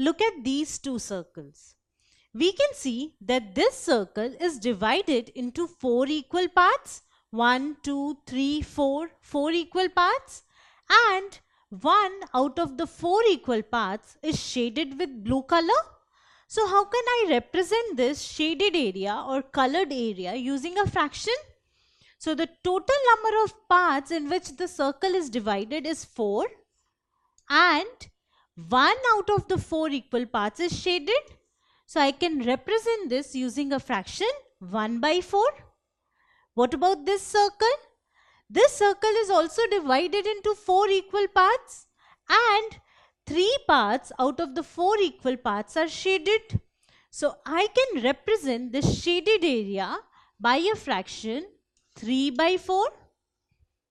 look at these two circles. We can see that this circle is divided into 4 equal parts. 1, 2, 3, 4, 4 equal parts, and 1 out of the 4 equal parts is shaded with blue color. So how can I represent this shaded area or colored area using a fraction? So the total number of parts in which the circle is divided is 4, and 1 out of the 4 equal parts is shaded. So I can represent this using a fraction 1 by 4. What about this circle? This circle is also divided into 4 equal parts, and 3 parts out of the 4 equal parts are shaded. So I can represent this shaded area by a fraction 3 by 4,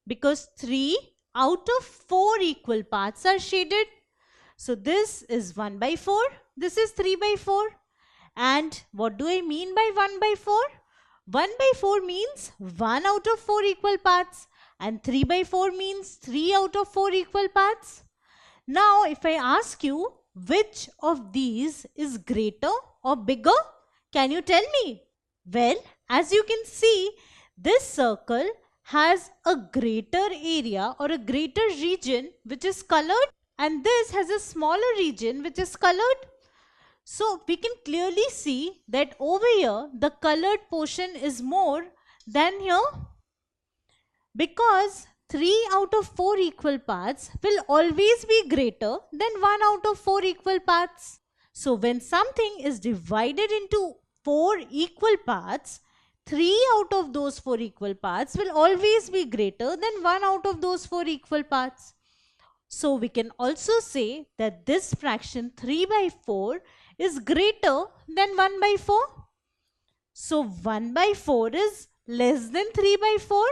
because 3 out of 4 equal parts are shaded. So this is 1 by 4, this is 3 by 4. And what do I mean by 1 by 4? 1 by 4 means 1 out of 4 equal parts, and 3 by 4 means 3 out of 4 equal parts. Now if I ask you which of these is greater or bigger, can you tell me? Well, as you can see, this circle has a greater area or a greater region which is colored, and this has a smaller region which is colored. So we can clearly see that over here the colored portion is more than here, because 3 out of 4 equal parts will always be greater than 1 out of 4 equal parts. So when something is divided into 4 equal parts, 3 out of those 4 equal parts will always be greater than 1 out of those 4 equal parts. So we can also say that this fraction 3 by 4 is greater than 1 by 4. So 1 by 4 is less than 3 by 4,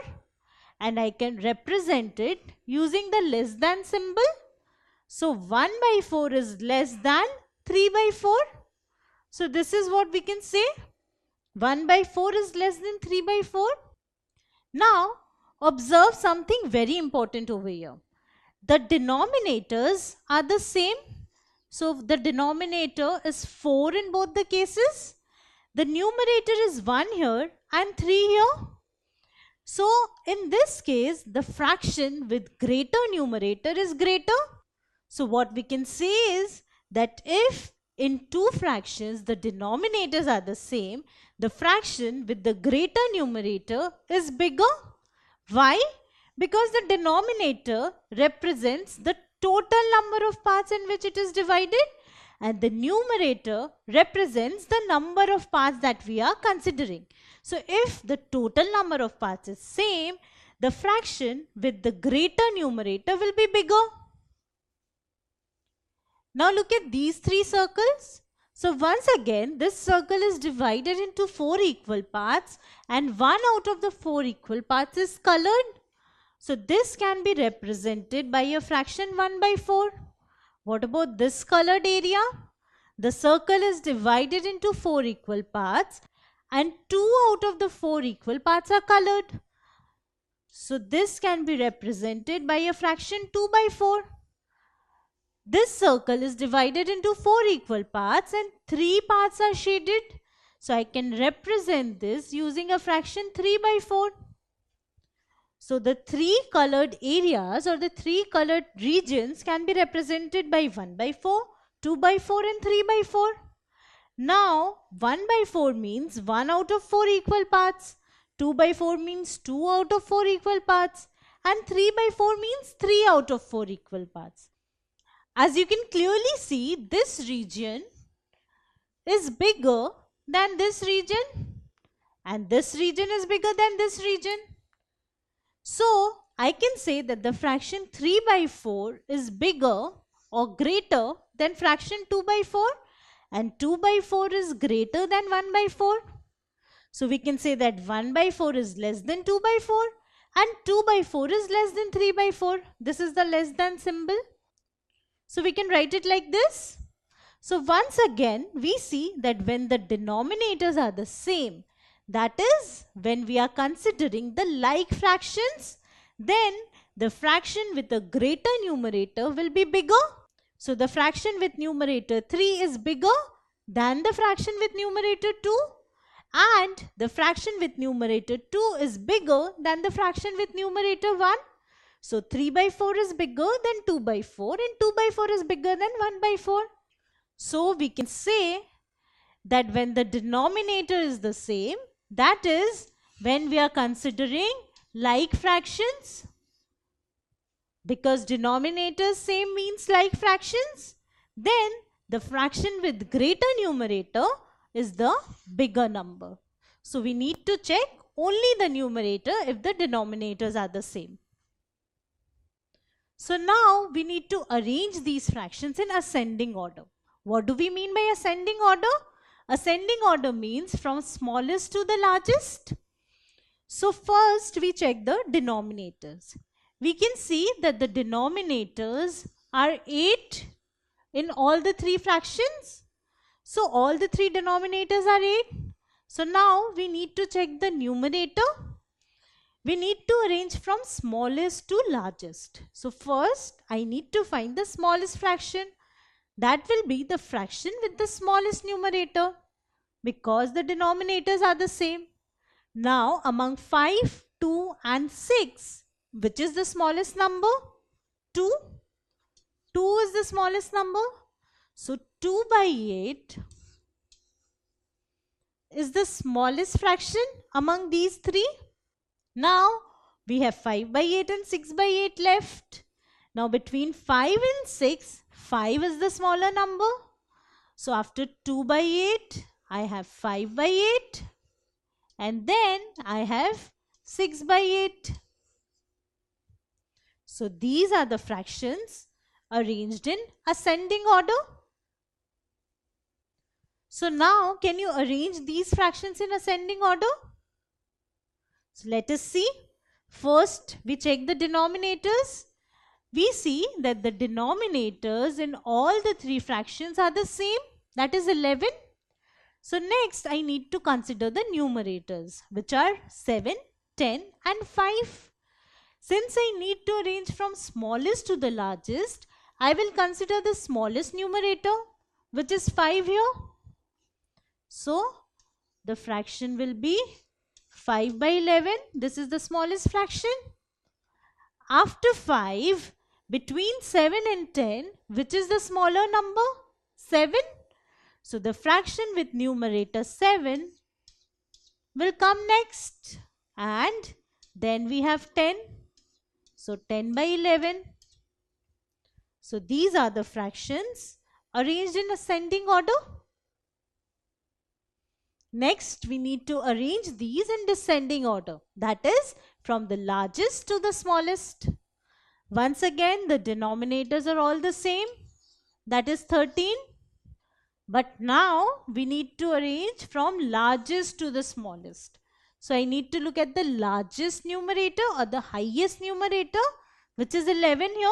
and I can represent it using the less than symbol. So 1 by 4 is less than 3 by 4. So this is what we can say. 1 by 4 is less than 3 by 4. Now observe something very important over here. The denominators are the same. So the denominator is 4 in both the cases. The numerator is 1 here and 3 here. So in this case, the fraction with greater numerator is greater. So what we can say is that if in two fractions the denominators are the same, the fraction with the greater numerator is bigger. Why? Because the denominator represents the total number of parts in which it is divided, and the numerator represents the number of parts that we are considering. So if the total number of parts is same, the fraction with the greater numerator will be bigger. Now look at these 3 circles. So once again, this circle is divided into 4 equal parts, and 1 out of the 4 equal parts is colored. So this can be represented by a fraction 1 by 4. What about this colored area? The circle is divided into 4 equal parts, and 2 out of the 4 equal parts are colored. So this can be represented by a fraction 2 by 4. This circle is divided into 4 equal parts, and 3 parts are shaded. So I can represent this using a fraction 3 by 4. So the 3 colored areas or the 3 colored regions can be represented by 1 by 4, 2 by 4 and 3 by 4. Now 1 by 4 means 1 out of 4 equal parts, 2 by 4 means 2 out of 4 equal parts, and 3 by 4 means 3 out of 4 equal parts. As you can clearly see, this region is bigger than this region, and this region is bigger than this region. So I can say that the fraction 3 by 4 is bigger or greater than fraction 2 by 4, and 2 by 4 is greater than 1 by 4. So we can say that 1 by 4 is less than 2 by 4, and 2 by 4 is less than 3 by 4. This is the less than symbol. So we can write it like this. So once again, we see that when the denominators are the same, that is, when we are considering the like fractions, then the fraction with a greater numerator will be bigger. So the fraction with numerator 3 is bigger than the fraction with numerator 2, and the fraction with numerator 2 is bigger than the fraction with numerator 1. So 3 by 4 is bigger than 2 by 4, and 2 by 4 is bigger than 1 by 4. So we can say that when the denominator is the same, that is when we are considering like fractions, because denominators same means like fractions, then the fraction with greater numerator is the bigger number. So we need to check only the numerator if the denominators are the same. So now we need to arrange these fractions in ascending order. What do we mean by ascending order? Ascending order means from smallest to the largest. So first we check the denominators. We can see that the denominators are 8 in all the three fractions. So all the three denominators are 8. So now we need to check the numerator. We need to arrange from smallest to largest. So first I need to find the smallest fraction. That will be the fraction with the smallest numerator, because the denominators are the same. Now among 5, 2 and 6, which is the smallest number? 2. 2 is the smallest number. So 2 by 8 is the smallest fraction among these three. Now we have 5 by 8 and 6 by 8 left. Now between 5 and 6, 5 is the smaller number. So after 2 by 8, I have 5 by 8. And then I have 6 by 8. So these are the fractions arranged in ascending order. So now can you arrange these fractions in ascending order? So let us see. First we check the denominators. We see that the denominators in all the three fractions are the same, that is 11. So next I need to consider the numerators, which are 7, 10 and 5. Since I need to arrange from smallest to the largest, I will consider the smallest numerator, which is 5 here. So the fraction will be 5 by 11. This is the smallest fraction. After 5, between 7 and 10, which is the smaller number? 7. So the fraction with numerator 7 will come next, and then we have 10. So 10 by 11. So these are the fractions arranged in ascending order. Next we need to arrange these in descending order, that is from the largest to the smallest. Once again the denominators are all the same, that is 13. But now we need to arrange from largest to the smallest. So I need to look at the largest numerator or the highest numerator, which is 11 here.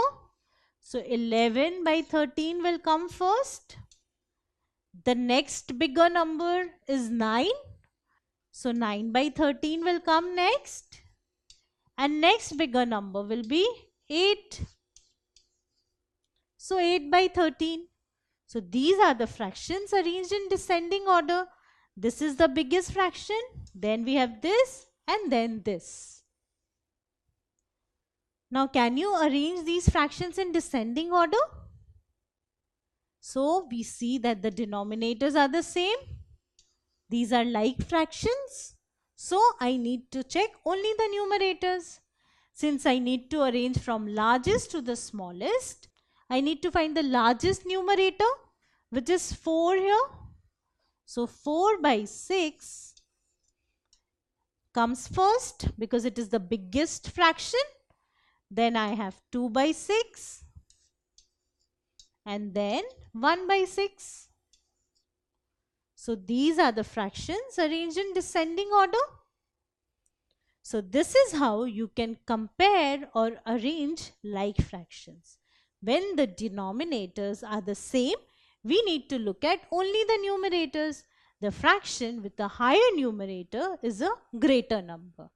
So 11 by 13 will come first. The next bigger number is 9. So 9 by 13 will come next. And next bigger number will be 8. So 8 by 13. So these are the fractions arranged in descending order. This is the biggest fraction, then we have this, and then this. Now can you arrange these fractions in descending order? So we see that the denominators are the same. These are like fractions. So I need to check only the numerators. Since I need to arrange from largest to the smallest, I need to find the largest numerator, which is 4 here. So 4 by 6 comes first because it is the biggest fraction. Then I have 2 by 6 and then 1 by 6. So these are the fractions arranged in descending order. So this is how you can compare or arrange like fractions. When the denominators are the same, we need to look at only the numerators. The fraction with the higher numerator is a greater number.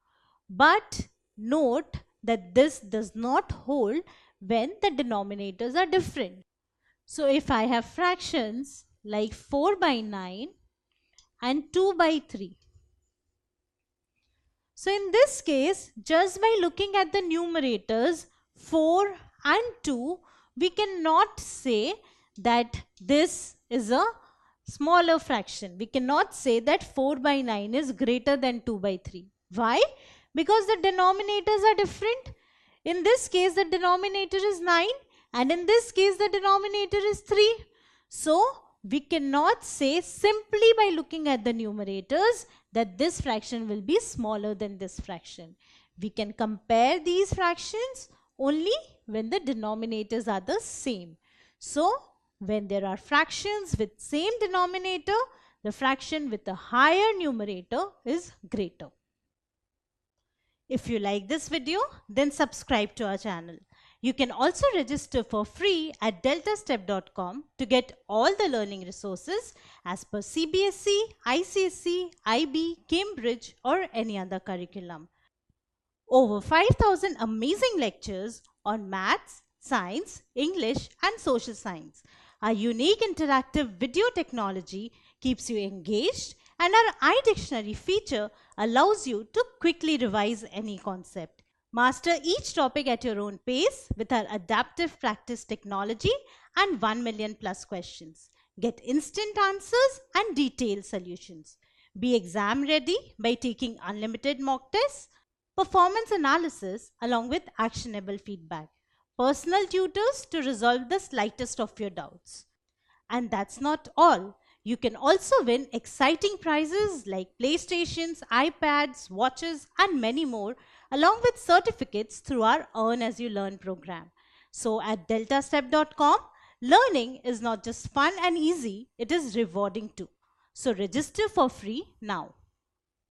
But note that this does not hold when the denominators are different. So if I have fractions like 4 by 9 and 2 by 3. So in this case, just by looking at the numerators 4 and 2, we cannot say that this is a smaller fraction. We cannot say that 4 by 9 is greater than 2 by 3. Why? Because the denominators are different. In this case, the denominator is 9 and in this case, the denominator is 3. So, we cannot say simply by looking at the numerators that this fraction will be smaller than this fraction. We can compare these fractions only when the denominators are the same. So, when there are fractions with same denominator, the fraction with a higher numerator is greater. If you like this video, then subscribe to our channel. You can also register for free at deltastep.com to get all the learning resources as per CBSE, ICSE, IB, Cambridge or any other curriculum. Over 5,000 amazing lectures on maths, science, English and social science. Our unique interactive video technology keeps you engaged and our iDictionary feature allows you to quickly revise any concept. Master each topic at your own pace with our adaptive practice technology and 1 million plus questions. Get instant answers and detailed solutions. Be exam ready by taking unlimited mock tests, performance analysis along with actionable feedback, personal tutors to resolve the slightest of your doubts. And that's not all. You can also win exciting prizes like PlayStations, iPads, watches and many more along with certificates through our Earn As You Learn program. So at deltastep.com, learning is not just fun and easy, it is rewarding too. So register for free now.